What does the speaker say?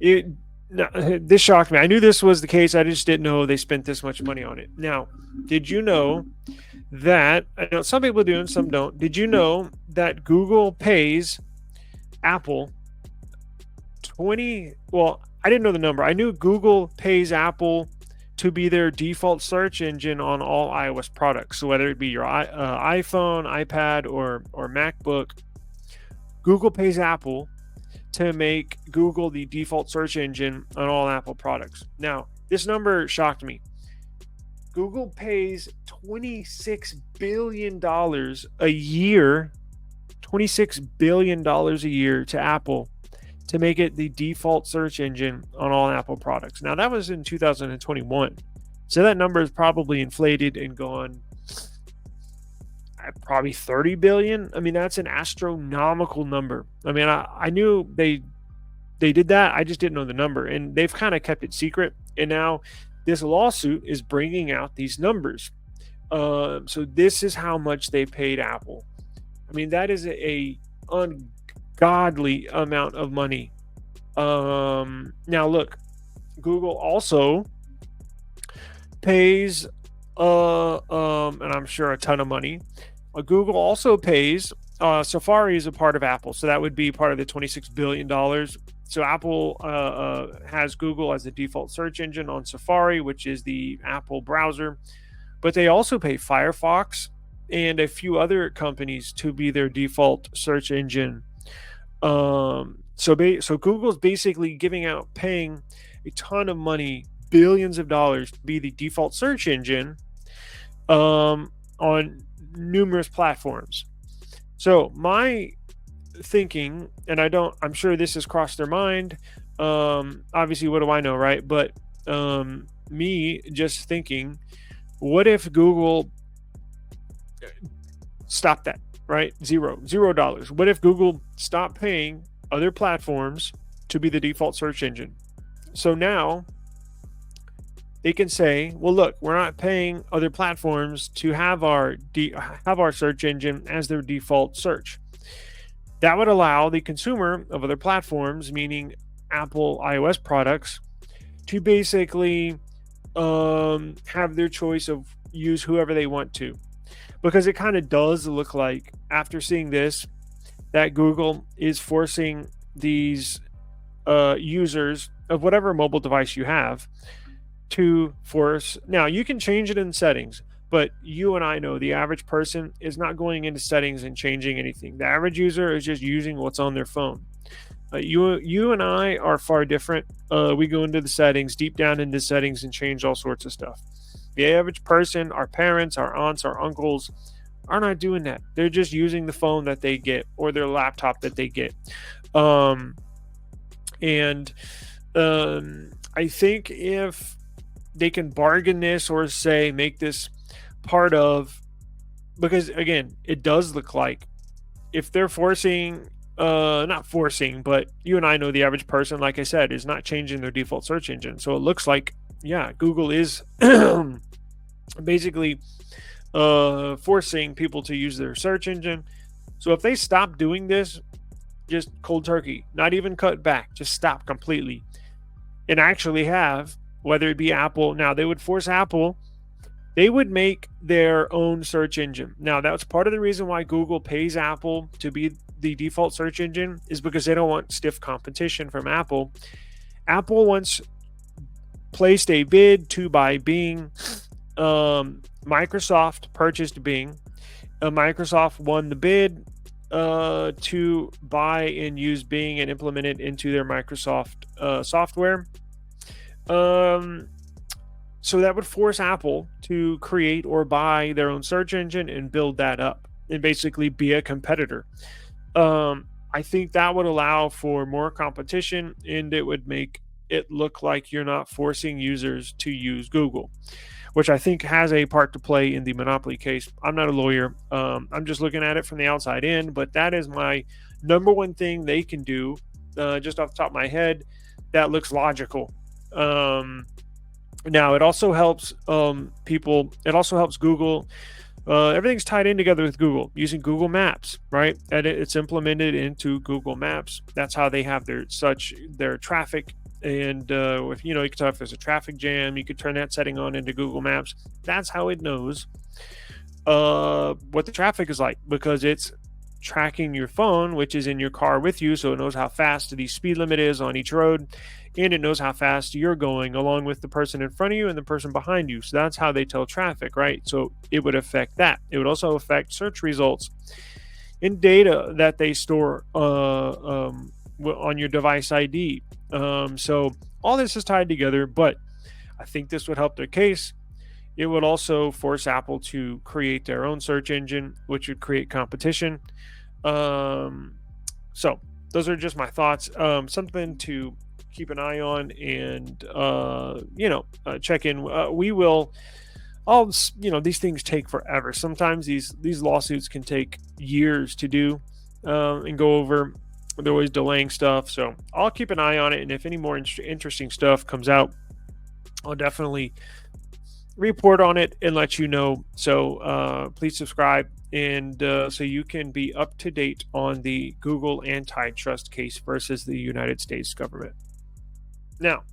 it no, this shocked me. I knew this was the case. I just didn't know they spent this much money on it. Now, did you know that, I know some people do and some don't. Did you know that Google pays Apple 20, well, I didn't know the number. I knew Google pays Apple to be their default search engine on all iOS products. So whether it be your iPhone, iPad, or MacBook, Google pays Apple to make Google the default search engine on all Apple products. Now, this number shocked me. Google pays $26 billion a year, $26 billion a year to Apple to make it the default search engine on all Apple products. Now, that was in 2021. So that number is probably inflated and gone probably 30 billion. I mean, that's an astronomical number. I mean, I knew they did that. I just didn't know the number, and they've kind of kept it secret. And now this lawsuit is bringing out these numbers. So this is how much they paid Apple. I mean, that is a ungodly amount of money. Now look, Google also pays and I'm sure a ton of money. Google also pays Safari is a part of Apple, so that would be part of the $26 billion. So Apple has Google as the default search engine on Safari, which is the Apple browser, but they also pay Firefox and a few other companies to be their default search engine. So Google's basically paying a ton of money, billions of dollars, to be the default search engine on numerous platforms. So my thinking, and I'm sure this has crossed their mind. Obviously, what do I know, right? But me just thinking, what if Google stopped that, right? $0. What if Google stopped paying other platforms to be the default search engine? So now they can say, well, look, we're not paying other platforms to have our search engine as their default search. That would allow the consumer of other platforms, meaning Apple iOS products, to basically have their choice of use whoever they want to. Because it kind of does look like, after seeing this, that Google is forcing these users of whatever mobile device you have to force. Now, you can change it in settings, but you and I know the average person is not going into settings and changing anything. The average user is just using what's on their phone. You and I are far different. We go into the settings, deep down into settings, and change all sorts of stuff. The average person, our parents, our aunts, our uncles, are not doing that. They're just using the phone that they get or their laptop that they get. I think if they can bargain this, or say make this part of, because again, it does look like if they're forcing, not forcing, but you and I know the average person, like I said, is not changing their default search engine. So it looks like, yeah, Google is basically forcing people to use their search engine. So if they stop doing this, just cold turkey, not even cut back, just stop completely, and actually have, whether it be Apple, now they would force Apple, they would make their own search engine. Now, that's part of the reason why Google pays Apple to be the default search engine, is because they don't want stiff competition from Apple. Apple once placed a bid to buy Bing. Microsoft purchased Bing. Microsoft won the bid to buy and use Bing and implement it into their Microsoft software. So that would force Apple to create or buy their own search engine and build that up and basically be a competitor. I think that would allow for more competition, and it would make it look like you're not forcing users to use Google, which I think has a part to play in the monopoly case. I'm not a lawyer. I'm just looking at it from the outside in, but that is my number one thing they can do, just off the top of my head, that looks logical. Now, it also helps people. It also helps Google. Everything's tied in together with Google using Google Maps, right? And it's implemented into Google Maps. That's how they have their traffic And if you can tell if there's a traffic jam, you could turn that setting on into Google Maps. That's how it knows what the traffic is like, because it's tracking your phone, which is in your car with you, so it knows how fast the speed limit is on each road, and it knows how fast you're going along with the person in front of you and the person behind you. So that's how they tell traffic, right? So it would affect that. It would also affect search results and data that they store on your device ID. So all this is tied together, but I think this would help their case. It would also force Apple to create their own search engine, which would create competition. So those are just my thoughts. Something to keep an eye on, and check in. We will. These things take forever. Sometimes these lawsuits can take years to do and go over. They're always delaying stuff, so I'll keep an eye on it. And if any more interesting stuff comes out, I'll definitely report on it and let you know. So please subscribe, and so you can be up to date on the Google antitrust case versus the United States government. Now,